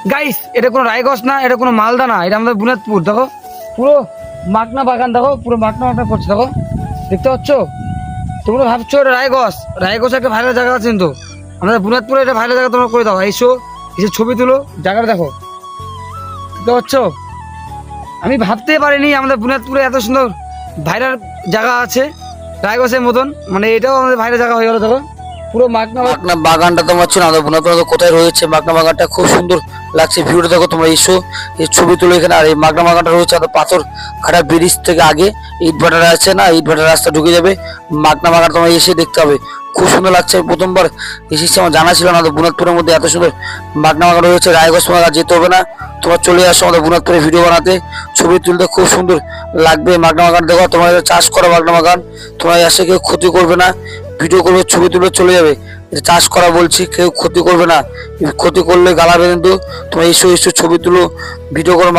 Guys এটা কোনো রায়গঞ্জ না, এটা কোনো মালদা না, এটা আমাদের বুনিয়াদপুর। দেখো পুরো মাকনা বাগান, দেখো পুরো মাকনা মাকনা করছে, দেখো দেখতে পাচ্ছ? তোমরা ভাবছো এটা রায়গঞ্জ, রায়গঞ্জ একটা ভাইরাল জায়গা আছে, কিন্তু আমাদের বুনিয়াদপুরে এটা ভাইরাল জায়গা তোমরা করে দাও। এসো এসে ছবি তুলো, জায়গাটা দেখো, দেখতে পাচ্ছ? আমি ভাবতে পারিনি আমাদের বুনিয়াদপুরে এত সুন্দর ভাইরাল জায়গা আছে রায়গঞ্জের মতন, মানে এটাও আমাদের ভাইরাল জায়গা হয়ে গেল। দেখো পুরো মাকনা মাকনা বাগানটা তোমার ছিল আমাদের বুনাতোর কোথায় রয়েছে। মাকনা বাগানটা খুব সুন্দর লাগছে, ভিউটা দেখো তোমরা। এসো এই ছবি তুলো এখানে। আর এই মাকনা বাগানটা রয়েছে আমাদের পাথর ঘাটা ব্রিজ থেকে আগে ইট ভাটার আছে না, ইট ভাটার রাস্তা ঢুকে যাবে মাকনা বাগান, তোমার এসে দেখতে হবে, খুব সুন্দর লাগছে। প্রথমবার এসেছি, আমার জানা ছিল না আমাদের বুনাতপুরের মধ্যে এত সুন্দর মাকনা বাগান রয়েছে। রায়গঞ্জ বাগান যেতে হবে না, তোমার চলে আসো আমাদের বুনাতপুরে ভিডিও বানাতে, ছবি তুলতে খুব সুন্দর লাগবে। মাকনা বাগান দেখো, তোমার চাষ করা মাকনা বাগান, তোমার এসে কেউ ক্ষতি করবে না, ভিডিও করবে, ছবি তুলে চলে যাবে। এটা চাষ করা বলছি, কেউ ক্ষতি করবে না, ক্ষতি করলে গালাবে কিন্তু। তোমরা এসো এসো, ছবি তুলো, ভিডিও করো।